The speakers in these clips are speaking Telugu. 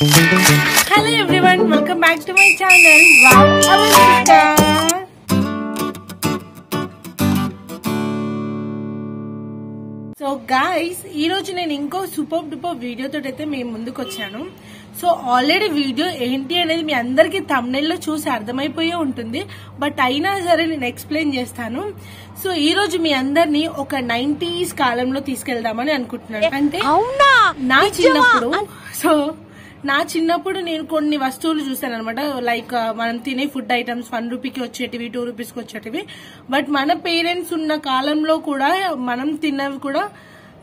Hello everyone, welcome back to my channel. Wow, Avantika. So guys, ఈ రోజు నేను ఇంకో సూపర్ డూపర్ వీడియో తోటి మేము ముందుకు వచ్చాను. సో ఆల్రెడీ వీడియో ఏంటి అనేది మీ అందరికి thumbnail లో చూసి అర్థమైపోయే ఉంటుంది. బట్ అయినా సరే నేను ఎక్స్ప్లెయిన్ చేస్తాను. సో ఈ రోజు మీ అందరినీ ఒక 90s కాలంలో తీసుకెళ్దామని అనుకుంటున్నాను. అంటే నా చిన్నప్పుడు నేను కొన్ని వస్తువులు చూసాను అనమాట. లైక్ మనం తినే ఫుడ్ ఐటమ్స్ 1 రూపీకి వచ్చేటివి, 2 రూపీస్కి వచ్చేటివి. బట్ మన పేరెంట్స్ ఉన్న కాలంలో కూడా మనం తిన్నవి కూడా,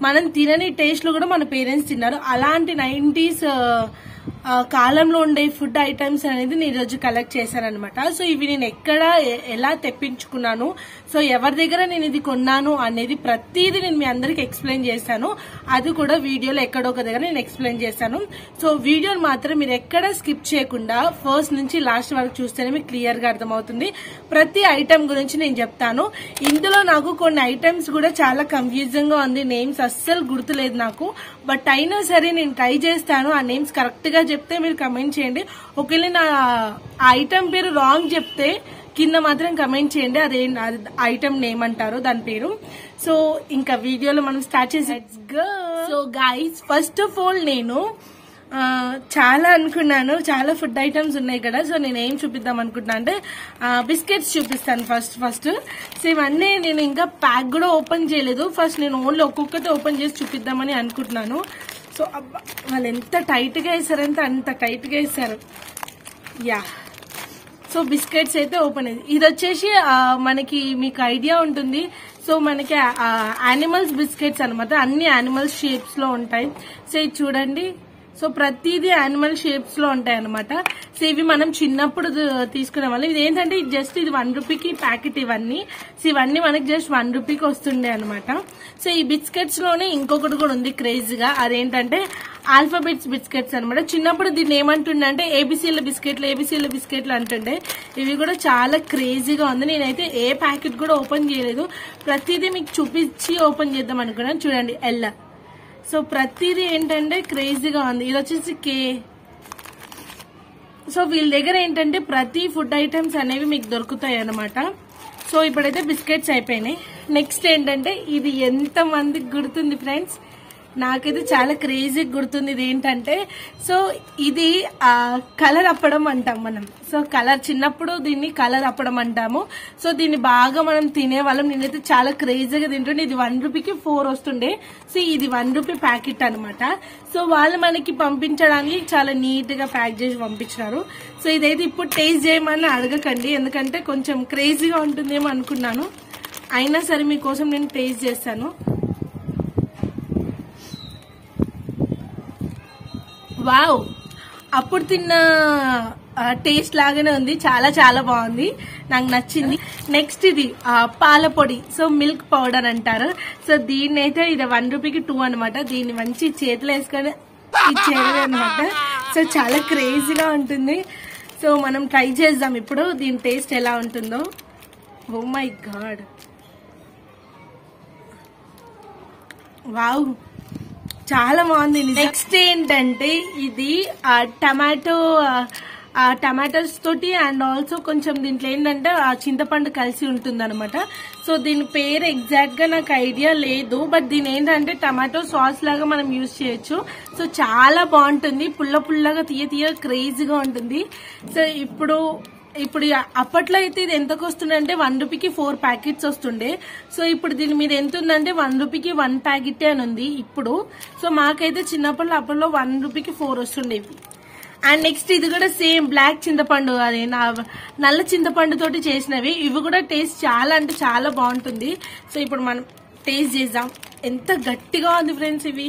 మనం తినని టేస్ట్ లో కూడా మన పేరెంట్స్ తిన్నారు. అలాంటి 90s కాలంలో ఉండే ఫుడ్ ఐటమ్స్ అనేది నేను ఈరోజు కలెక్ట్ చేశాను అనమాట. సో ఇవి నేను ఎక్కడ ఎలా తెప్పించుకున్నాను, సో ఎవరి దగ్గర నేను ఇది కొన్నాను అనేది ప్రతిదీ నేను మీ అందరికి ఎక్స్ప్లెయిన్ చేశాను. అది కూడా వీడియోలో ఎక్కడో ఒక దగ్గర నేను ఎక్స్ప్లెయిన్ చేశాను. సో వీడియోని మాత్రం మీరు ఎక్కడ స్కిప్ చేయకుండా ఫస్ట్ నుంచి లాస్ట్ వరకు చూస్తేనే మీకు క్లియర్ గా అర్థమవుతుంది. ప్రతి ఐటమ్ గురించి నేను చెప్తాను. ఇందులో నాకు కొన్ని ఐటమ్స్ కూడా చాలా కన్ఫ్యూజింగ్ గా ఉంది. నేమ్స్ అస్సలు గుర్తులేదు నాకు. బట్ అయినా సరే నేను ట్రై చేస్తాను. ఆ నేమ్స్ కరెక్ట్ గా చెప్తే మీరు కమెంట్ చేయండి. ఒకవేళ నా ఐటమ్ పేరు రాంగ్ చెప్తే కింద మాత్రం కమెంట్ చేయండి. అదే ఐటమ్ నేమ్ అంటారు దాని పేరు. సో ఇంకా వీడియోలో మనం స్టార్ట్ చేసి so guys, first of all నేను చాలా అనుకున్నాను. చాలా ఫుడ్ ఐటమ్స్ ఉన్నాయి కదా. సో నేను ఏం చూపిద్దాం అనుకుంటున్నా అంటే బిస్కెట్స్ చూపిస్తాను ఫస్ట్. సో ఇవన్నీ నేను ఇంకా ప్యాక్ కూడా ఓపెన్ చేయలేదు. ఫస్ట్ నేను ఓన్లీ ఒక్కొక్కటి ఓపెన్ చేసి చూపిద్దామని అనుకుంటున్నాను. సో అబ్బా, వాళ్ళు ఎంత టైట్ గా వేసారంటే అంత టైట్ గా వేసారు. యా, సో బిస్కెట్స్ అయితే ఓపెన్ అయింది. ఇది వచ్చేసి మనకి మీకు ఐడియా ఉంటుంది. సో మనకి యానిమల్స్ బిస్కెట్స్ అనమాట. అన్ని యానిమల్స్ షేప్స్ లో ఉంటాయి. సో ఇది చూడండి. సో ప్రతిదీ యానిమల్ షేప్స్ లో ఉంటాయి అనమాట. సో ఇవి మనం చిన్నప్పుడు తీసుకునే వాళ్ళం. ఇది ఏంటంటే జస్ట్ ఇది 1 రూపీకి ప్యాకెట్ ఇవన్నీ. సో ఇవన్నీ మనకి జస్ట్ 1 రూపీకి వస్తుండే అనమాట. సో ఈ బిస్కెట్స్ లోనే ఇంకొకటి కూడా ఉంది క్రేజీగా. అదేంటంటే ఆల్ఫాబెట్స్ బిస్కెట్స్ అనమాట. చిన్నప్పుడు దీన్ని ఏమంటుండే అంటే ఏబిసిల బిస్కెట్లు అంటుండే. ఇవి కూడా చాలా క్రేజీగా ఉంది. నేనైతే ఏ ప్యాకెట్ కూడా ఓపెన్ చేయలేదు. ప్రతిదీ మీకు చూపించి ఓపెన్ చేద్దాం అనుకున్నాను. చూడండి ఎల్. సో ప్రతిదీ ఏంటంటే క్రేజీగా ఉంది. ఇది వచ్చేసి కే. సో వీళ్ళ దగ్గర ఏంటంటే ప్రతి ఫుడ్ ఐటమ్స్ అనేవి మీకు దొరుకుతాయి అన్నమాట. సో ఇప్పుడైతే బిస్కెట్స్ అయిపోయినాయి. నెక్స్ట్ ఏంటంటే ఇది ఎంత మందికి గుర్తుంది ఫ్రెండ్స్, నాకైతే చాలా క్రేజీగా గుర్తుంది. ఇది ఏంటంటే సో ఇది కలర్ అప్పడం అంటాం మనం. సో కలర్, చిన్నప్పుడు దీన్ని కలర్ అప్పడం అంటాము. సో దీన్ని బాగా మనం తినేవాళ్ళం. నేనైతే చాలా క్రేజీగా తింటుండే. ఇది 1 రూపీకి 4 వస్తుండే. సో ఇది 1 రూపీ ప్యాకెట్ అనమాట. సో వాళ్ళు మనకి పంపించడానికి చాలా నీట్ గా ప్యాక్ చేసి పంపించినారు. సో ఇదైతే ఇప్పుడు టేస్ట్ చేయమని అడగకండి, ఎందుకంటే కొంచెం క్రేజీగా ఉంటుందేమో అనుకున్నాను. అయినా సరే మీకోసం నేను టేస్ట్ చేస్తాను. వావ్, అప్పుడు తిన్న టేస్ట్ లాగానే ఉంది. చాలా చాలా బాగుంది, నాకు నచ్చింది. నెక్స్ట్ ఇది పాల పొడి. సో మిల్క్ పౌడర్ అంటారు. సో దీన్ని అయితే ఇది 1 రూపీకి 2 అనమాట. దీన్ని మంచి చేతిలో వేసుకొని ఇచ్చేది అనమాట. సో చాలా క్రేజీగా ఉంటుంది. సో మనం ట్రై చేద్దాం ఇప్పుడు దీని టేస్ట్ ఎలా ఉంటుందో. ఓ మై గాడ్, వావ్, చాలా బాగుంది. నెక్స్ట్ ఏంటంటే ఇది టమాటోస్ తోటి అండ్ ఆల్సో కొంచెం దీంట్లో ఏంటంటే చింతపండు కలిసి ఉంటుంది అనమాట. సో దీని పేరు ఎగ్జాక్ట్ గా నాకు ఐడియా లేదు. బట్ దీని ఏంటంటే టమాటో సాస్ లాగా మనం యూజ్ చేయొచ్చు. సో చాలా బాగుంటుంది. పుల్లగా తీయ క్రేజీగా ఉంటుంది. సో ఇప్పుడు అప్పట్లో అయితే ఇది ఎంతకు వస్తుండే అంటే 1 రూపీకి 4 ప్యాకెట్స్ వస్తుండే. సో ఇప్పుడు దీని మీద ఎంత ఉందంటే 1 రూపీకి 1 ప్యాకెట్ అని ఉంది ఇప్పుడు. సో మాకైతే చిన్నప్పుడు అప్పట్లో 1 రూపీకి 4 వస్తుండేవి. అండ్ నెక్స్ట్ ఇది కూడా సేమ్ బ్లాక్ చింతపండు, అదే నల్ల చింతపండు తోటి చేసినవి. ఇవి కూడా టేస్ట్ చాలా అంటే చాలా బాగుంటుంది. సో ఇప్పుడు మనం టేస్ట్ చేద్దాం. ఎంత గట్టిగా ఉంది ఫ్రెండ్స్. ఇవి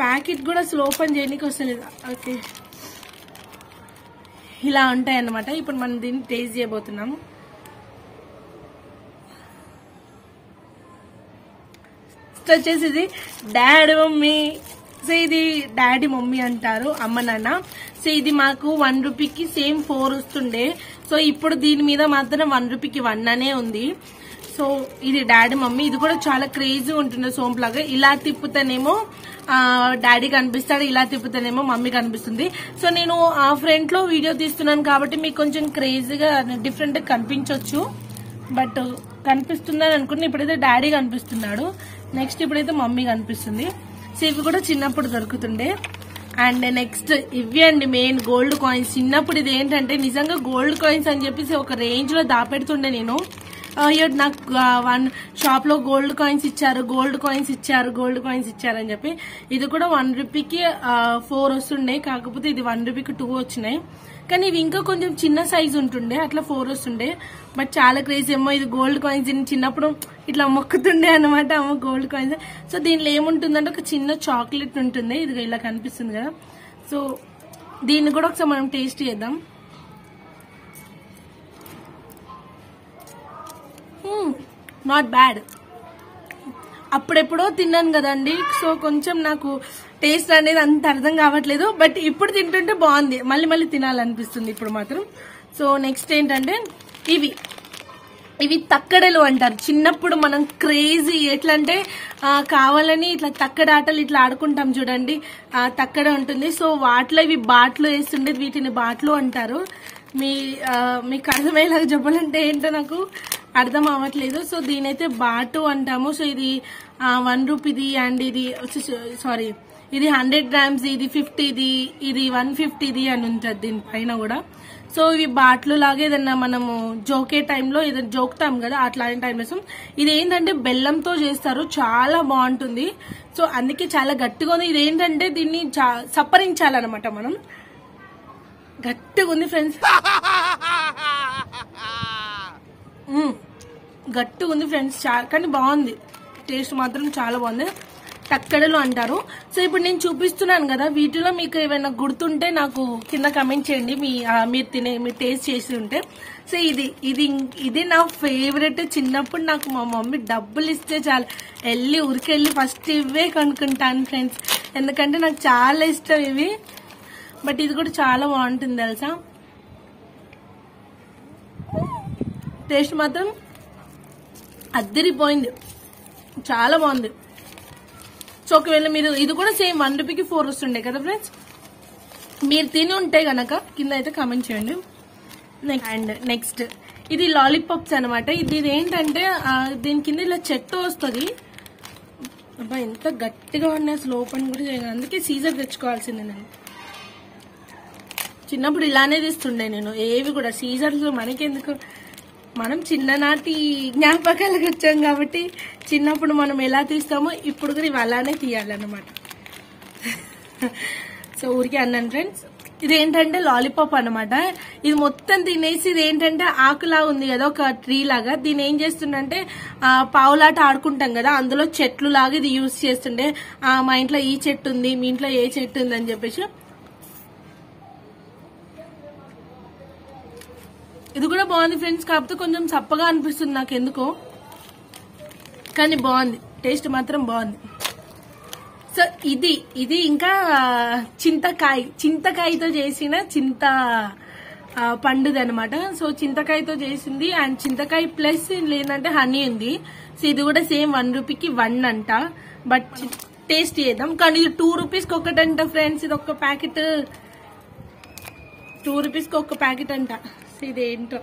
ప్యాకెట్ కూడా అసలు ఓపెన్ చేయడానికి వస్తుంది. ఓకే, ఇలా ఉంటాయి అన్నమాట. ఇప్పుడు మనం దీన్ని టేస్ట్ చేయబోతున్నాము. వచ్చేసి ఇది డాడీ మమ్మీ. సో ఇది డాడీ మమ్మీ అంటారు, అమ్మ నాన్న. సో ఇది మాకు 1 రూపీకి సేమ్ 4 వస్తుండే. సో ఇప్పుడు దీని మీద మాత్రం 1 రూపీకి 1 అనే ఉంది. సో ఇది డాడీ మమ్మీ. ఇది కూడా చాలా క్రేజీ ఉంటుంది సోంపు లాగా. ఇలా తిప్పుతానేమో డాడీ కనిపిస్తాడు, ఇలా తిప్పుతానేమో మమ్మీ కనిపిస్తుంది. సో నేను ఆ ఫ్రంట్ లో వీడియో తీస్తున్నాను కాబట్టి మీకు కొంచెం క్రేజీగా డిఫరెంట్ కనిపించవచ్చు, బట్ కనిపిస్తుందని అనుకుని ఇప్పుడైతే డాడీ కనిపిస్తున్నాడు. నెక్స్ట్ ఇప్పుడైతే మమ్మీ కనిపిస్తుంది. సో ఇవి కూడా చిన్నప్పుడు దొరుకుతుండే. అండ్ నెక్స్ట్ ఇవి అండి మెయిన్ గోల్డ్ కాయిన్స్. చిన్నప్పుడు ఇది ఏంటంటే నిజంగా గోల్డ్ కాయిన్స్ అని చెప్పేసి ఒక రేంజ్ లో దాపెడుతుండే నేను. నాకు వన్ షాప్ లో గోల్డ్ కాయిన్స్ ఇచ్చారు, గోల్డ్ కాయిన్స్ ఇచ్చారు, గోల్డ్ కాయిన్స్ ఇచ్చారని చెప్పి. ఇది కూడా 1 రూపీకి 4 వస్తుండే, కాకపోతే ఇది 1 రూపీకి 2 వచ్చినాయి. కానీ ఇవి ఇంకా కొంచెం చిన్న సైజ్ ఉంటుండే, అట్లా 4 వస్తుండే. బట్ చాలా క్రేజీ ఏమో ఇది గోల్డ్ కాయిన్స్. చిన్నప్పుడు ఇట్లా మొక్కుతుండే అనమాట అమ్మ గోల్డ్ కాయిన్స్. సో దీనిలో ఏముంటుందంటే ఒక చిన్న చాక్లెట్ ఉంటుంది, ఇది ఇలా కనిపిస్తుంది కదా. సో దీన్ని కూడా ఒకసారి మనం టేస్ట్ చేద్దాం. Not bad. అప్పుడెప్పుడో తిన్నాను కదండి, సో కొంచెం నాకు టేస్ట్ అనేది అంత అర్థం కావట్లేదు. బట్ ఇప్పుడు తింటుంటే బాగుంది, మళ్ళీ మళ్ళీ తినాలనిపిస్తుంది ఇప్పుడు మాత్రం. సో నెక్స్ట్ ఏంటంటే ఇవి తక్కడలు అంటారు. చిన్నప్పుడు మనం క్రేజీ ఎట్లా అంటే కావాలని ఇట్లా తక్కడ ఆటలు ఇట్లా ఆడుకుంటాం చూడండి, తక్కడ ఉంటుంది. సో వాటిలో ఇవి బాట్లు వేస్తుండే, వీటిని బాట్లు అంటారు. మీకు అర్థమయ్యేలాగా చెప్పాలంటే ఏంటో నాకు అర్థం అవ్వట్లేదు. సో దీనైతే బాటు అంటాము. సో ఇది 1 రూపీది అండ్ ఇది సారీ ఇది 100 గ్రామ్స్, ఇది 50ది, ఇది 150ది అని ఉంటుంది దీనిపైన కూడా. సో ఇవి బాట్లు లాగా ఏదన్నా మనము జోకే టైంలో ఏదైనా జోకుతాం కదా అట్లాంటి టైం కోసం. ఇది ఏంటంటే బెల్లంతో చేస్తారు, చాలా బాగుంటుంది. సో అందుకే చాలా గట్టిగా ఉంది. ఇది ఏంటంటే దీన్ని సప్పరించాలన్నమాట మనం. గట్టిగా ఉంది ఫ్రెండ్స్, గట్టిగా ఉంది ఫ్రెండ్స్, కానీ బాగుంది, టేస్ట్ మాత్రం చాలా బాగుంది. తక్కడలు అంటారు. సో ఇప్పుడు నేను చూపిస్తున్నాను కదా, వీటిలో మీకు ఏమైనా గుర్తుంటే నాకు కింద కమెంట్ చేయండి, మీరు టేస్ట్ చేసి ఉంటే. సో ఇది నా ఫేవరెట్. చిన్నప్పుడు నాకు మా మమ్మీ డబ్బులు ఇస్తే చాలు ఊరికెళ్ళి ఫస్ట్ ఇవే కొనుక్కుంటాను ఫ్రెండ్స్, ఎందుకంటే నాకు చాలా ఇష్టం ఇవి. బట్ ఇది కూడా చాలా బాగుంటుంది తెలుసా, టేస్ట్ మాత్రం అద్దరిపోయింది, చాలా బాగుంది. సో ఒకవేళ మీరు ఇది కూడా సేమ్ 1 రూపీకి 4 వస్తుండే కదా ఫ్రెండ్స్, మీరు తిని ఉంటే గనక కింద అయితే కామెంట్ చేయండి. అండ్ నెక్స్ట్ ఇది లాలీపాప్స్ అనమాట. ఇది ఏంటంటే దీని కింద ఇలా చెట్టు వస్తుంది. అబ్బా ఎంత గట్టిగా ఉన్నాయి, అసలు ఓపెన్ కూడా చేయగలను. అందుకే సీజర్ తెచ్చుకోవాల్సిందే నేను. చిన్నప్పుడు ఇలానే తీస్తుండే నేను, ఏవి కూడా సీజర్స్ మనకెందుకు, మనం చిన్ననాటి జ్ఞాపకాలకు వచ్చాం కాబట్టి చిన్నప్పుడు మనం ఎలా తీస్తామో ఇప్పుడు కూడా ఇవి అలానే తీయాలన్నమాట. సో ఊరికే అన్నాను ఫ్రెండ్స్. ఇది ఏంటంటే లాలీపాప్ అనమాట. ఇది మొత్తం తినేసి ఇది ఏంటంటే ఆకులా ఉంది కదా ఒక ట్రీ లాగా, దీన్ని ఏం చేస్తుండే పావులాట ఆడుకుంటాం కదా, అందులో చెట్లు లాగా ఇది యూజ్ చేస్తుండే. మా ఇంట్లో ఈ చెట్టు ఉంది, మీ ఇంట్లో ఏ చెట్టు ఉంది అని చెప్పేసి. ఇది కూడా బాగుంది ఫ్రెండ్స్, కాకపోతే కొంచెం చప్పగా అనిపిస్తుంది నాకు ఎందుకో, కానీ బాగుంది, టేస్ట్ మాత్రం బాగుంది. సో ఇది ఇంకా చింతకాయతో చేసిన పండుది అనమాట. సో చింతకాయతో చేసింది, అండ్ చింతకాయ ప్లస్ లేదంటే హనీ ఉంది. సో ఇది కూడా సేమ్ 1 రూపీకి 1 అంట. బట్ టేస్ట్ చేద్దాం. కానీ ఇది 2 రూపీస్కి ఒకటంట ఫ్రెండ్స్. ఇది ఒక ప్యాకెట్ 2 రూపీస్కి ఒక ప్యాకెట్ అంట. ఇదేంటో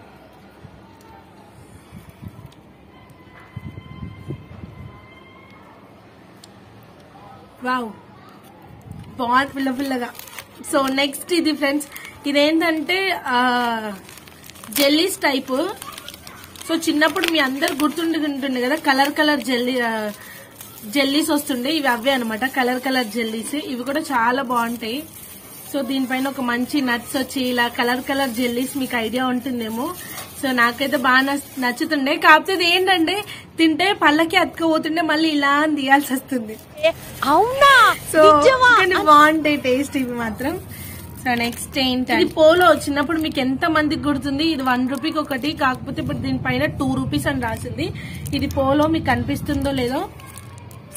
వావ్, బాగుంది పిల్ల పిల్లగా. సో నెక్స్ట్ ఇది ఫ్రెండ్స్, ఇదేంటంటే జెల్లీస్ టైప్. సో చిన్నప్పుడు మీ అందరు గుర్తుంటుంది కదా, కలర్ కలర్ జెల్లీస్ వస్తుండే, ఇవి అవే అనమాట, కలర్ కలర్ జెల్లీస్. ఇవి కూడా చాలా బాగుంటాయి. సో దీనిపైన ఒక మంచి నట్స్ వచ్చి ఇలా కలర్ కలర్ జెల్లీస్, మీకు ఐడియా ఉంటుందేమో. సో నాకైతే బాగా నచ్చుతుండే, కాకపోతే ఇది ఏంటంటే తింటే పళ్ళకి అతుకపోతుండే, మళ్ళీ ఇలా తీయాల్సి వస్తుంది. అవునా? సో కానీ బాగుంటాయి టేస్ట్ ఇవి మాత్రం. సో నెక్స్ట్ ఏంటంటే పోలో. చిన్నప్పుడు మీకు ఎంత మందికి గుర్తుంది, ఇది 1 రూపీకి ఒకటి, కాకపోతే ఇప్పుడు దీనిపైన 2 రూపీస్ అని రాసింది. ఇది పోలో, మీకు కనిపిస్తుందో లేదో.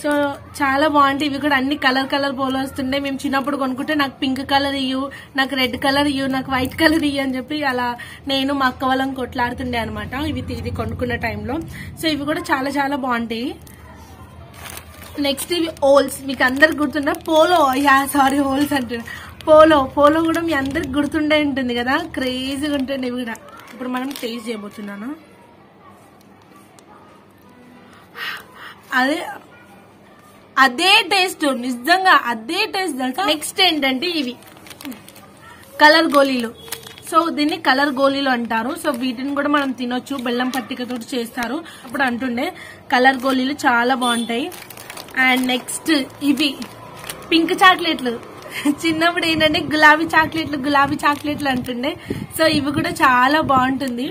సో చాలా బాగుంటాయి ఇవి కూడా, అన్ని కలర్ కలర్ పోలో వస్తుండే. మేము చిన్నప్పుడు కొనుక్కుంటే నాకు పింక్ కలర్ ఇయ్యు, నాకు రెడ్ కలర్ ఇయ్యు, నాకు వైట్ కలర్ ఇయ్యు అని చెప్పి అలా నేను మా అక్క వాళ్ళం కొట్లాడుతుండే అనమాట ఇది కొనుక్కున్న టైంలో. సో ఇవి కూడా చాలా చాలా బాగుంటాయి. నెక్స్ట్ ఇవి ఓల్స్, మీకు అందరికి గుర్తున్న పోలో, సారీ ఓల్స్ అంటున్నా, పోలో కూడా మీ అందరికి గుర్తుండే ఉంటుంది కదా, క్రేజీగా ఉంటుంది ఇవి కూడా. ఇప్పుడు మనం టేస్ట్ చేయబోతున్నాను. అదే టేస్ట్, నిజంగా అదే టేస్ట్ తెలుసా. నెక్స్ట్ ఏంటంటే ఇవి కలర్ గోళీలు. సో దీన్ని కలర్ గోళీలు అంటారు. సో వీటిని కూడా మనం తినొచ్చు, బెల్లం పట్టికతో చేస్తారు. అప్పుడు అంటుండే కలర్ గోళీలు చాలా బాగుంటాయి. అండ్ నెక్స్ట్ ఇవి పింక్ చాక్లెట్లు. చిన్నప్పుడు ఏంటంటే గులాబీ చాక్లెట్లు అంటుండే. సో ఇవి కూడా చాలా బాగుంటుంది.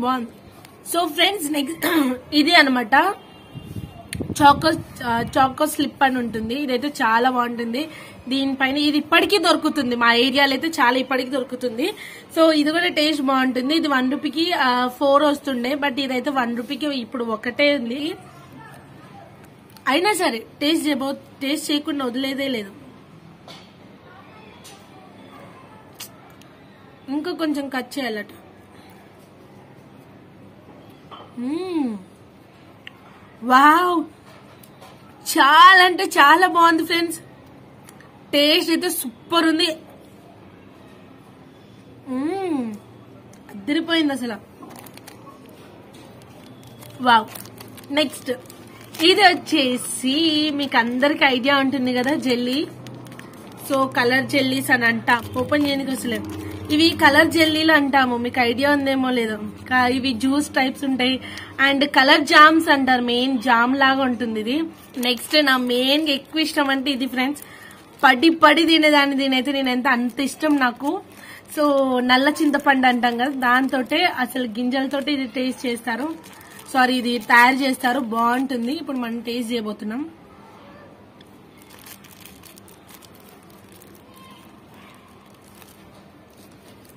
బాగుంది. సో ఫ్రెండ్స్ నెక్స్ట్ ఇది అనమాట చాకో స్లిప్ అని ఉంటుంది. ఇదైతే చాలా బాగుంటుంది. దీనిపైన ఇది ఇప్పటికీ దొరుకుతుంది, మా ఏరియాలో అయితే చాలా ఇప్పటికీ దొరుకుతుంది. సో ఇది కూడా టేస్ట్ బాగుంటుంది. ఇది 1 రూపీకి 4 వస్తుండే, బట్ ఇదైతే 1 రూపీకి ఇప్పుడు ఒకటే ఉంది. అయినా సరే టేస్ట్ చేయకుండా వదిలేదే లేదు. ఇంకా కొంచెం కట్ చేయాలట. వావ్, చాలా అంటే చాలా బాగుంది ఫ్రెండ్స్. టేస్ట్ అయితే సూపర్ ఉంది. అదిరిపోయింది అసలు. వావ్. నెక్స్ట్ ఇది వచ్చేసి మీకు అందరికి ఐడియా ఉంటుంది కదా, జెల్లీ. సో కలర్ జెల్లీస్ అని అంటాం. ఓపెన్ చేయడానికి అసలు ఇవి కలర్ జెల్లీలు అంటాము, మీకు ఐడియా ఉందేమో లేదో. ఇవి జ్యూస్ టైప్స్ ఉంటాయి. అండ్ కలర్ జామ్స్ అంటారు, మెయిన్ జామ్ లాగా ఉంటుంది ఇది. నెక్స్ట్ నా మెయిన్ ఎక్కువ ఇష్టం అంటే ఇది ఫ్రెండ్స్. పడి తినేదాన్ని, దీనైతే నేనైతే అంత ఇష్టం నాకు. సో నల్ల చింతపండు అంటాం కదా, దాంతో అసలు గింజలతోటి ఇది టేస్ట్ చేస్తారు, ఇది తయారు చేస్తారు, బాగుంటుంది. ఇప్పుడు మనం టేస్ట్ చేయబోతున్నాం.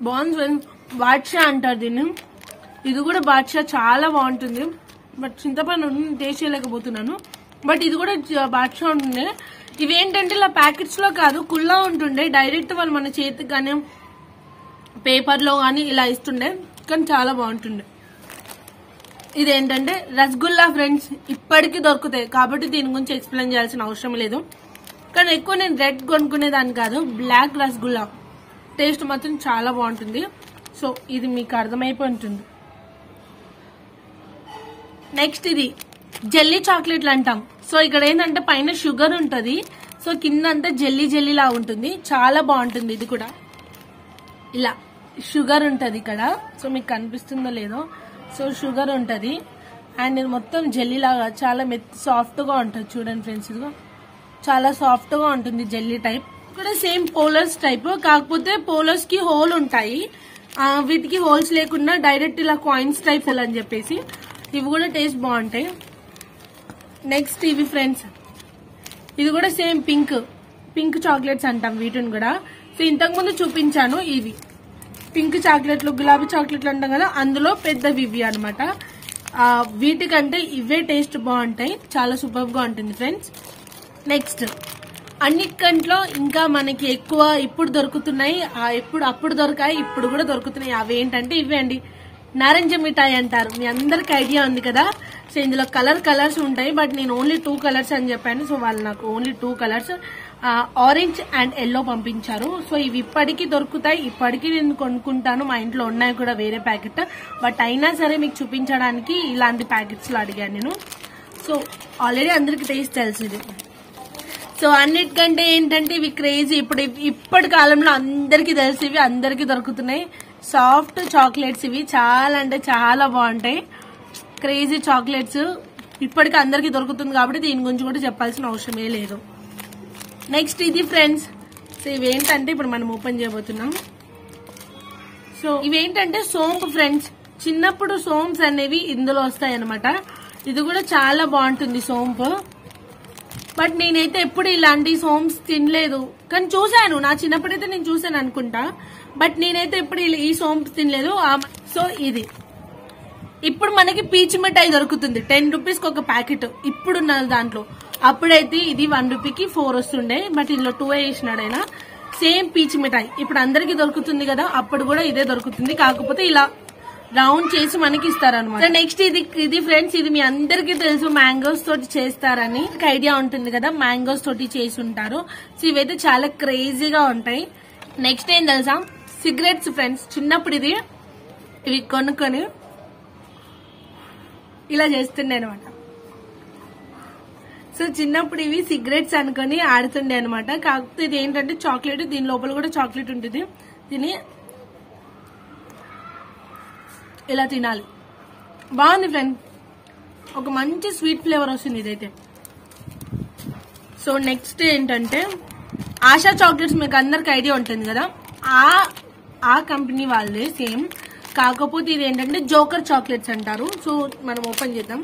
బాగుంది ఫ్రెండ్స్. బాద్షా అంటారు దీన్ని. ఇది కూడా బాద్షా చాలా బాగుంటుంది. బట్ చింతపండు టేస్ట్ చేయలేకపోతున్నాను. బట్ ఇది కూడా బాద్షా ఉంటుండే. ఇవేంటంటే ఇలా ప్యాకెట్స్ లో కాదు, కుల్లా ఉంటుండే. డైరెక్ట్ వాళ్ళు మన చేతికి కానీ పేపర్ లో కానీ ఇలా ఇస్తుండే, కానీ చాలా బాగుంటుండే. ఇదేంటంటే రసగుల్లా ఫ్రెండ్స్, ఇప్పటికీ దొరుకుతాయి కాబట్టి దీని గురించి ఎక్స్ప్లెయిన్ చేయాల్సిన అవసరం లేదు. కానీ ఎక్కువ నేను రెడ్ కొనుక్కునేదాన్ని కాదు, బ్లాక్ రసగుల్లా. టేస్ట్ మాత్రం చాలా బాగుంటుంది. సో ఇది మీకు అర్థమైపోయి ఉంటుంది. నెక్స్ట్ ఇది జెల్లీ చాక్లెట్లు అంటాం. సో ఇక్కడ ఏంటంటే పైన షుగర్ ఉంటుంది, సో కింద అంతా జెల్లీ లా ఉంటుంది. చాలా బాగుంటుంది. ఇది కూడా ఇలా షుగర్ ఉంటుంది ఇక్కడ. సో మీకు కనిపిస్తుందో లేదో, సో షుగర్ ఉంటుంది. అండ్ ఇది మొత్తం జెల్లీ లాగా చాలా సాఫ్ట్ గా ఉంటుంది. చూడండి ఫ్రెండ్స్, ఇదిగో చాలా సాఫ్ట్ గా ఉంటుంది, జెల్లీ టైప్. ఇక్కడ సేమ్ పోలర్స్ టైప్, కాకపోతే పోలర్స్ కి హోల్ ఉంటాయి, వీటికి హోల్స్ లేకుండా డైరెక్ట్ ఇలా కాయిన్స్ టైప్ అని చెప్పేసి. ఇవి కూడా టేస్ట్ బాగుంటాయి. నెక్స్ట్ ఇవి ఫ్రెండ్స్, ఇది కూడా సేమ్ పింక్ చాక్లెట్స్ అంటాం వీటిని కూడా. సో ఇంతకు ముందు చూపించాను, ఇవి పింక్ చాక్లెట్లు, గులాబీ చాక్లెట్లు అంటాం కదా, అందులో పెద్దవి ఇవి అనమాట. వీటికంటే ఇవే టేస్ట్ బాగుంటాయి, చాలా సూపర్ గా ఉంటుంది ఫ్రెండ్స్. నెక్స్ట్ అన్నిటికంట్లో ఇంకా మనకి ఎక్కువ ఇప్పుడు దొరుకుతున్నాయి, అప్పుడు దొరకాయి, ఇప్పుడు కూడా దొరుకుతున్నాయి. అవి ఏంటంటే ఇవే అండి, నారింజ మిఠాయి అంటారు. మీ అందరికి ఐడియా ఉంది కదా. సో ఇందులో కలర్స్ ఉంటాయి, బట్ నేను ఓన్లీ 2 కలర్స్ అని చెప్పాను. సో వాళ్ళు నాకు only 2 colours, orange and yellow పంపించారు. సో ఇవి ఇప్పటికీ దొరుకుతాయి, ఇప్పటికీ నేను కొనుక్కుంటాను. మా ఇంట్లో ఉన్నాయి కూడా వేరే ప్యాకెట్, బట్ అయినా సరే మీకు చూపించడానికి ఇలాంటి ప్యాకెట్స్ లో అడిగాను నేను. సో ఆల్రెడీ అందరికి టేస్ట్ తెలుసు ఇది. సో అన్నిటికంటే ఏంటంటే ఇవి క్రేజీ, ఇప్పటి కాలంలో అందరికీ తెలిసి ఇవి అందరికీ దొరుకుతున్నాయి. సాఫ్ట్ చాక్లెట్స్ ఇవి చాలా అంటే చాలా బాగుంటాయి. క్రేజీ చాక్లెట్స్ ఇప్పటికీ అందరికీ దొరుకుతుంది కాబట్టి దీని గురించి కూడా చెప్పాల్సిన అవసరమే లేదు. నెక్స్ట్ ఇది ఫ్రెండ్స్, సో ఇవేంటంటే ఇప్పుడు మనం ఓపెన్ చేయబోతున్నాం. సో ఇవేంటంటే సోంపు ఫ్రెండ్స్. చిన్నప్పుడు సోంప్స్ అనేవి ఇందులో వస్తాయి అనమాట. ఇది కూడా చాలా బాగుంటుంది సోంపు. బట్ నేనైతే ఎప్పుడు ఇలాంటి సోంప్స్ తినలేదు, కానీ చూసాను, నా చిన్నప్పుడైతే నేను చూసాను అనుకుంటా. బట్ నేనైతే ఎప్పుడు ఈ సోంప్స్ తినలేదు. సో ఇది ఇప్పుడు మనకి పీచు మిఠాయి దొరుకుతుంది 10 రూపీస్కి ఒక ప్యాకెట్ ఇప్పుడున్న దాంట్లో. అప్పుడైతే ఇది 1 రూపీకి 4 వస్తుండే, బట్ ఇందులో 2 వేసినాడు ఆయన. సేమ్ పీచు మిఠాయి ఇప్పుడు అందరికి దొరుకుతుంది కదా, అప్పుడు కూడా ఇదే దొరుకుతుంది, కాకపోతే ఇలా రౌండ్ చేసి మనకి ఇస్తారనమాట. నెక్స్ట్ ఇది ఫ్రెండ్స్, ఇది మీ అందరికీ తెలుసు మ్యాంగోస్ తోటి చేస్తారని ఐడియా ఉంటుంది కదా, మ్యాంగోస్ తోటి చేసి ఉంటారు. సో ఇవైతే చాలా క్రేజీగా ఉంటాయి. నెక్స్ట్ ఏం తెలుసా, సిగరెట్స్ ఫ్రెండ్స్. చిన్నప్పుడు ఇవి కొనుక్కొని ఇలా చేస్తుండే అనమాట. సో చిన్నప్పుడు ఇవి సిగరెట్స్ అనుకుని ఆడుతుండే అనమాట. కాకపోతే ఇది ఏంటంటే చాక్లెట్, దీని లోపల కూడా చాక్లెట్ ఉంటుంది. దీన్ని ఇలా తినాలి, బాగుంది ఫ్రెండ్, ఒక మంచి స్వీట్ ఫ్లేవర్ వస్తుంది ఇదైతే. సో నెక్స్ట్ ఏంటంటే ఆశా చాక్లెట్స్, మీకు అందరికి ఐడియా ఉంటుంది కదా, ఆ కంపెనీ వాళ్ళే సేమ్, కాకపోతే ఇది ఏంటంటే జోకర్ చాక్లెట్స్ అంటారు. సో మనం ఓపెన్ చేద్దాం.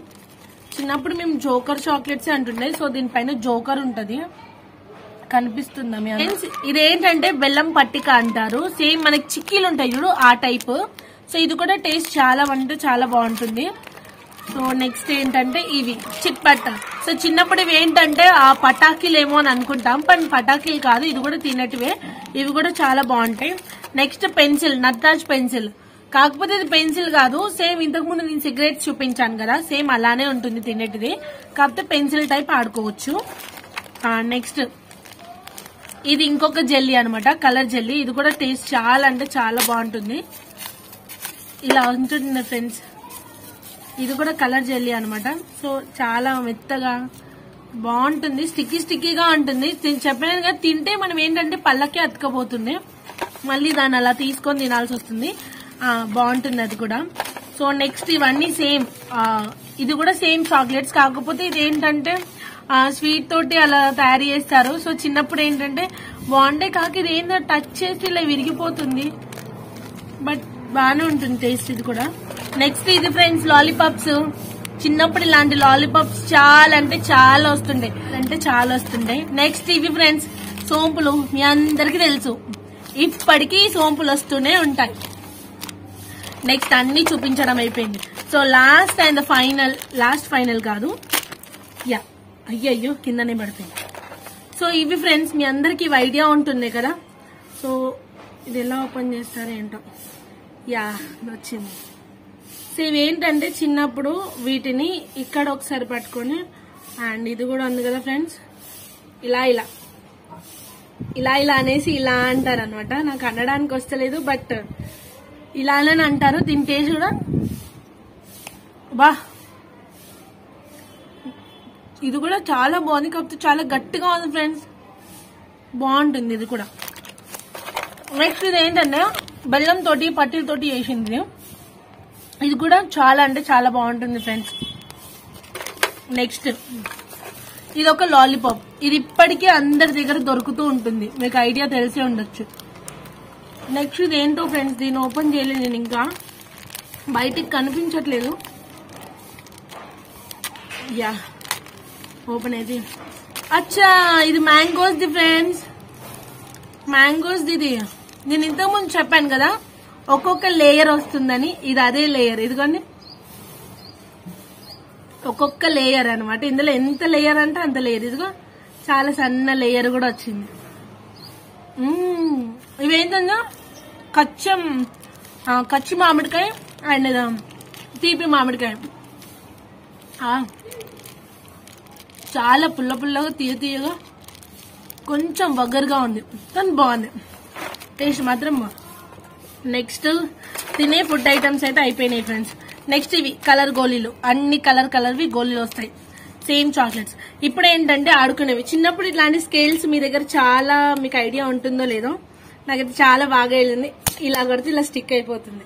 చిన్నప్పుడు మేము జోకర్ చాక్లెట్స్ అంటుండే. సో దీనిపైన జోకర్ ఉంటది, కనిపిస్తుందా మీ? ఇదేంటంటే బెల్లం పట్టిక అంటారు. సేమ్ మనకి చిక్కీలు ఉంటాయి చూడు, ఆ టైప్. సో ఇది కూడా టేస్ట్ చాలా అంటే చాలా బాగుంటుంది. సో నెక్స్ట్ ఏంటంటే ఇవి చిట్పట్. సో చిన్నప్పుడు ఇవి ఏంటంటే ఆ పటాకీలు ఏమో అని అనుకుంటాం, కానీ పటాకీలు కాదు, ఇది కూడా తినేటివే. ఇవి కూడా చాలా బాగుంటాయి. నెక్స్ట్ పెన్సిల్, నటరాజ్ పెన్సిల్, కాకపోతే ఇది పెన్సిల్ కాదు. సేమ్ ఇంతకు ముందు నేను సిగరెట్స్ చూపించాను కదా, సేమ్ అలానే ఉంటుంది తినేటిది, కాకపోతే పెన్సిల్ టైప్ ఆడుకోవచ్చు. నెక్స్ట్ ఇది ఇంకొక జెల్లీ అనమాట, కలర్ జెల్లీ. ఇది కూడా టేస్ట్ చాలా అంటే చాలా బాగుంటుంది, ఇలా ఉంటుంది ఫ్రెండ్స్. ఇది కూడా కలర్ జెల్లీ అనమాట. సో చాలా మెత్తగా బాగుంటుంది, స్టిక్కీగా ఉంటుంది. చెప్పాను కదా, తింటే మనం ఏంటంటే పళ్ళకే అతుకపోతుంది, మళ్ళీ దాన్ని అలా తీసుకొని తినాల్సి వస్తుంది. బాగుంటుంది అది కూడా. సో నెక్స్ట్ ఇవన్నీ సేమ్, ఇది కూడా సేమ్ చాక్లెట్స్, కాకపోతే ఇది ఏంటంటే స్వీట్ తోటి అలా తయారు చేస్తారు. సో చిన్నప్పుడు ఏంటంటే బాగుంటాయి, కాక ఇది ఏంటంటే టచ్ చేసి ఇలా విరిగిపోతుంది, బట్ బాగానే ఉంటుంది టేస్ట్ ఇది కూడా. నెక్స్ట్ ఇది ఫ్రెండ్స్ లాలీపాప్స్. చిన్నప్పుడు ఇలాంటి లాలీపాప్స్ చాలా అంటే చాలా వస్తుండే. నెక్స్ట్ ఇవి ఫ్రెండ్స్ సోంపులు, మీ అందరికి తెలుసు, ఇప్పటికీ సోంపులు వస్తూనే ఉంటాయి. నెక్స్ట్ అన్ని చూపించడం అయిపోయింది. సో లాస్ట్ అండ్ ఫైనల్ కాదు, యా అయ్యో కిందనే పడిపోయింది. సో ఇవి ఫ్రెండ్స్ మీ అందరికి ఇవి ఐడియా ఉంటుంది కదా. సో ఇది ఎలా ఓపెన్ చేస్తారో ఏంటో, యా వచ్చింది. సో ఇవి ఏంటంటే చిన్నప్పుడు వీటిని ఇక్కడ ఒకసారి పట్టుకొని, అండ్ ఇది కూడా ఉంది కదా ఫ్రెండ్స్, ఇలా అనేసి ఇలా అంటారు అనమాట. నాకు అనడానికి వస్తలేదు, బట్ ఇలానే అంటారు. దీని టేస్ట్ కూడా బా, ఇది కూడా చాలా బాగుంది, కాకపోతే చాలా గట్టిగా ఉంది ఫ్రెండ్స్, బాగుంటుంది ఇది కూడా. నెక్స్ట్ ఇది ఏంటంటే బెల్లం తోటి పట్టీలతోటి చేసింది, ఇది కూడా చాలా అంటే చాలా బాగుంటుంది ఫ్రెండ్స్. నెక్స్ట్ ఇది ఒక లాలీపాప్, ఇది ఇప్పటికీ అందరి దగ్గర దొరుకుతూ ఉంటుంది, మీకు ఐడియా తెలిసే ఉండొచ్చు. నెక్స్ట్ ఇది ఏంటో ఫ్రెండ్స్, దీన్ని ఓపెన్ చేయలేదు నేను, ఇంకా బయటికి కనిపించట్లేదు. యా ఓపెన్ అయితే, అచ్చా ఇది మ్యాంగోస్ది ఫ్రెండ్స్, మ్యాంగోస్ది. నేను ఇంతకుముందు చెప్పాను కదా ఒక్కొక్క లేయర్ వస్తుందని, ఇది అదే లేయర్. ఇదిగోండి ఒక్కొక్క లేయర్ అనమాట. ఇందులో ఎంత లేయర్ అంటే అంత లేయర్. ఇదిగో చాలా సన్న లేయర్ కూడా వచ్చింది. ఇవేంటంగా కచ్చి మామిడికాయ అండ్ తీపి మామిడికాయ, చాలా పుల్లగా తీయగా కొంచెం వగరుగా ఉంది, కానీ బాగుంది, టేస్ట్ మాత్రం బాగుంది. నెక్స్ట్ తినే ఫుడ్ ఐటమ్స్ అయితే అయిపోయినాయి ఫ్రెండ్స్. నెక్స్ట్ ఇవి కలర్ గోళీలు, అన్ని కలర్వి గోళీలు వస్తాయి, సేమ్ చాక్లెట్స్. ఇప్పుడు ఏంటంటే ఆడుకునేవి. చిన్నప్పుడు ఇట్లాంటి స్కేల్స్ మీ దగ్గర చాలా, మీకు ఐడియా ఉంటుందో లేదో, నాకైతే చాలా బాగా వెళ్ళింది. ఇలా కొడితే ఇలా స్టిక్ అయిపోతుంది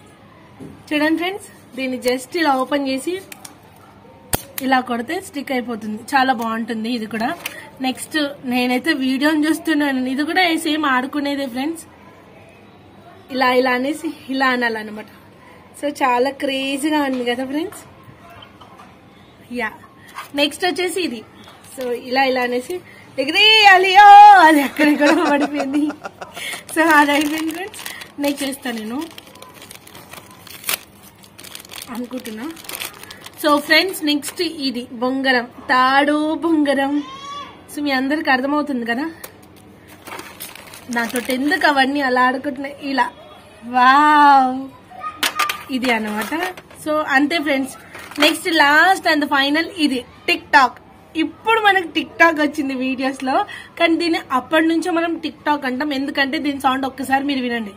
చూడండి ఫ్రెండ్స్. దీన్ని జస్ట్ ఇలా ఓపెన్ చేసి ఇలా కొడితే స్టిక్ అయిపోతుంది, చాలా బాగుంటుంది ఇది కూడా. నెక్స్ట్ నేనైతే వీడియోని చూస్తున్నాను, ఇది కూడా సేమ్ ఆడుకునేదే ఫ్రెండ్స్. ఇలా అనేసి ఇలా అనాలన్నమాట. సో చాలా క్రేజీగా ఉంది కదా ఫ్రెండ్స్. యా నెక్స్ట్ వచ్చేసి ఇది. సో ఇలా అనేసి ఎగిరేయాలి, అది అక్కడెక్కడ పడిపోయింది. సో అది అయిపోయింది ఫ్రెండ్స్. నెక్స్ట్ చేస్తాను నేను అనుకుంటున్నా. సో ఫ్రెండ్స్ నెక్స్ట్ ఇది బొంగరం, తాడు బొంగరం. సో మీ అందరికి అర్థమవుతుంది కదా, నాతో ఎందుకు అవన్నీ అలా ఆడుకుంటున్నాయి ఇలా. వావ్, ఇది అన్నమాట. సో అంతే friends. Next last and final ఇది టిక్ టాక్. ఇప్పుడు మనకు టిక్ టాక్ వచ్చింది వీడియోస్ లో, కానీ దీన్ని అప్పటి నుంచో మనం టిక్ టాక్ అంటాం. ఎందుకంటే దీని సౌండ్ ఒక్కసారి మీరు వినండి.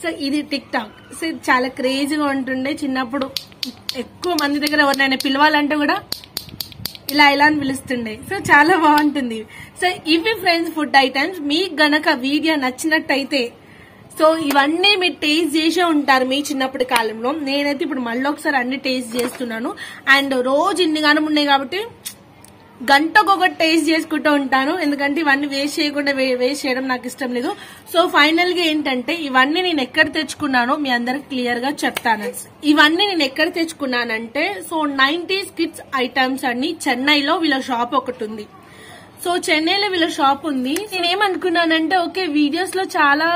సో ఇది టిక్ టాక్. సో ఇది చాలా క్రేజీగా ఉంటుండే చిన్నప్పుడు. ఎక్కువ మంది దగ్గర ఎవరినైనా పిలవాలంటే కూడా ఇలా ఇలా అని పిలుస్తుండే. సో చాలా బాగుంటుంది. సో ఇవి ఫ్రెండ్స్ ఫుడ్ ఐటమ్స్. మీకు గనక వీడియో నచ్చినట్టయితే సో ఇవన్నీ మీరు టేస్ట్ చేసే ఉంటారు మీ చిన్నప్పటి కాలంలో. నేనైతే ఇప్పుడు మళ్ళీ ఒకసారి అన్ని టేస్ట్ చేస్తున్నాను. అండ్ రోజు ఇన్ని గానం ఉన్నాయి కాబట్టి గంటకొకటి టేస్ట్ చేసుకుంటూ ఉంటాను. ఎందుకంటే ఇవన్నీ వేస్ట్ చేయకుండా వేస్ట్ చేయడం నాకు ఇష్టం లేదు. సో ఫైనల్ గా ఏంటంటే ఇవన్నీ నేను ఎక్కడ తెచ్చుకున్నానో మీ అందరికి క్లియర్ గా చెప్తాను. ఇవన్నీ నేను ఎక్కడ తెచ్చుకున్నానంటే సో 90s కిడ్స్ ఐటమ్స్ అన్ని చెన్నైలో వీళ్ళ షాప్ ఒకటి ఉంది. సో చెన్నైలో వీళ్ళ షాప్ ఉంది. నేనేమనుకున్నానంటే ఓకే వీడియోస్ లో చాలా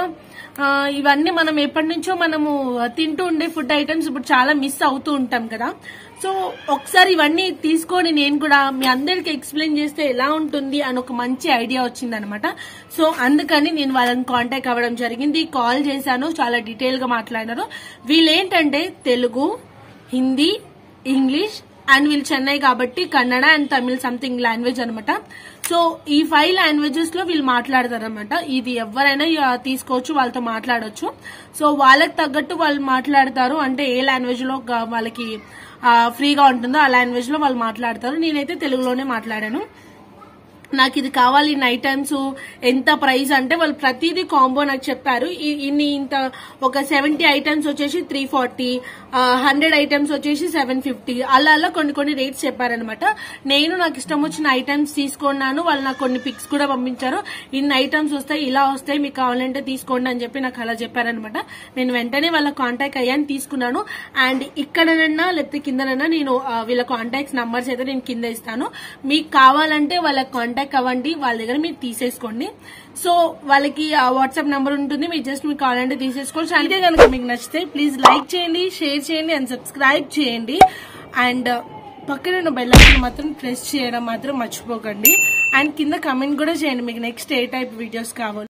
ఇవన్నీ మనం ఎప్పటి నుంచో మనము తింటూ ఉండే ఫుడ్ ఐటమ్స్ ఇప్పుడు చాలా మిస్ అవుతూ ఉంటాం కదా. సో ఒకసారి ఇవన్నీ తీసుకొని నేను కూడా మీ అందరికి ఎక్స్ప్లెయిన్ చేస్తే ఎలా ఉంటుంది అని ఒక మంచి ఐడియా వచ్చింది అనమాట. సో అందుకని నేను వాళ్ళని కాంటాక్ట్ అవ్వడం జరిగింది. కాల్ చేశాను, చాలా డీటెయిల్ గా మాట్లాడినారు. వీళ్ళేంటంటే తెలుగు, హిందీ, ఇంగ్లీష్ అండ్ వీళ్ళు చెన్నై కాబట్టి Kannada and Tamil something language అనమాట. సో ఈ 5 లాంగ్వేజెస్ లో వీళ్ళు మాట్లాడతారు అనమాట. ఇది ఎవరైనా తీసుకోవచ్చు, వాళ్ళతో మాట్లాడొచ్చు. సో వాళ్ళకి తగ్గట్టు వాళ్ళు మాట్లాడతారు. అంటే ఏ లాంగ్వేజ్ లో వాళ్ళకి ఫ్రీగా ఉంటుందో ఆ లాంగ్వేజ్ లో వాళ్ళు మాట్లాడతారు. నేనైతే తెలుగులోనే మాట్లాడాను. నాకు ఇది కావాలి, ఇన్ని ఐటమ్స్ ఎంత ప్రైస్ అంటే వాళ్ళు ప్రతిదీ కాంబో నాకు చెప్పారు. ఇంత ఒక 70 ఐటమ్స్ వచ్చేసి 340, 100 ఐటమ్స్ వచ్చేసి 750 అలా అలా కొన్ని రేట్స్ చెప్పారనమాట. నేను నాకు ఇష్టం వచ్చిన ఐటమ్స్ తీసుకున్నాను. వాళ్ళు నాకు కొన్ని పిక్స్ కూడా పంపించారు. ఇన్ని ఐటమ్స్ వస్తాయి, ఇలా వస్తాయి, మీకు కావాలంటే తీసుకోండి అని చెప్పి నాకు అలా చెప్పారనమాట. నేను వెంటనే వాళ్ళ కాంటాక్ట్ అయ్యాను, తీసుకున్నాను. అండ్ ఇక్కడనన్నా లేకపోతే కిందనన్నా నేను వీళ్ళ కాంటాక్ట్స్ నంబర్స్ అయితే నేను కింద ఇస్తాను. మీకు కావాలంటే వాళ్ళ కాంటాక్ట్ అవ్వండి, వాళ్ళ దగ్గర మీరు తీసేసుకోండి. సో వాళ్ళకి వాట్సాప్ నంబర్ ఉంటుంది, మీరు జస్ట్ మీకు కావాలంటే తీసేసుకోవచ్చు. అయితే కనుక మీకు నచ్చితే ప్లీజ్ లైక్ చేయండి, షేర్ చేయండి అండ్ సబ్స్క్రైబ్ చేయండి. అండ్ పక్కన బెల్ ఐకాన్ మాత్రం ప్రెస్ చేయడం మాత్రం మర్చిపోకండి. అండ్ కింద కమెంట్ కూడా చేయండి మీకు నెక్స్ట్ ఏ టైప్ వీడియోస్ కావాలి.